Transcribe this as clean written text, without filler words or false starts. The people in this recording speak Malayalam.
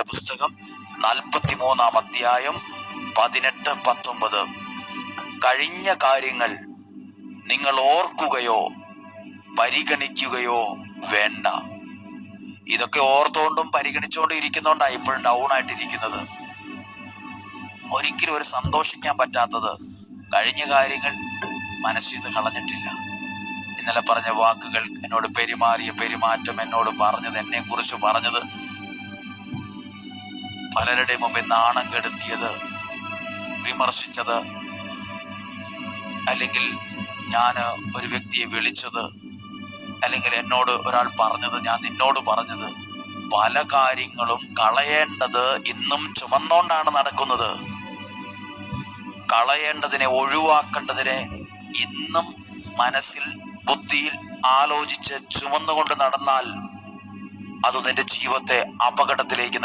പുസ്തകം 43 അധ്യായം 18-19. കഴിഞ്ഞ കാര്യങ്ങൾ നിങ്ങൾ ഓർക്കുകയോ പരിഗണിക്കുകയോ വേണ്ട. ഇതൊക്കെ ഓർത്തുകൊണ്ടും പരിഗണിച്ചുകൊണ്ടും ഇരിക്കുന്നോണ്ടാണ് ഇപ്പോഴും ഡൗൺ ആയിട്ടിരിക്കുന്നത്. ഒരിക്കലും ഒരു സന്തോഷിക്കാൻ പറ്റാത്തത് കഴിഞ്ഞ കാര്യങ്ങൾ മനസ്സിൽ നിന്ന് കളഞ്ഞിട്ടില്ല. ഇന്നലെ പറഞ്ഞ വാക്കുകൾ, എന്നോട് പെരുമാറിയ പെരുമാറ്റം, എന്നോട് പറഞ്ഞത്, എന്നെ കുറിച്ച് പറഞ്ഞത്, പലരുടെ മുമ്പിൽ നാണം കെടുത്തിയത്, വിമർശിച്ചത്, അല്ലെങ്കിൽ ഞാൻ ഒരു വ്യക്തിയെ വിളിച്ചത്, അല്ലെങ്കിൽ എന്നോട് ഒരാൾ പറഞ്ഞത്, ഞാൻ നിന്നോട് പറഞ്ഞത്, പല കാര്യങ്ങളും കളയേണ്ടത് ഇന്നും ചുമന്നോണ്ടാണ് നടക്കുന്നത്. കളയേണ്ടതിനെ, ഒഴിവാക്കേണ്ടതിനെ ഇന്നും മനസ്സിൽ, ബുദ്ധിയിൽ ആലോചിച്ച് ചുമന്നുകൊണ്ട് നടന്നാൽ അത് നിന്റെ ജീവിതത്തെ അപകടത്തിലേക്ക്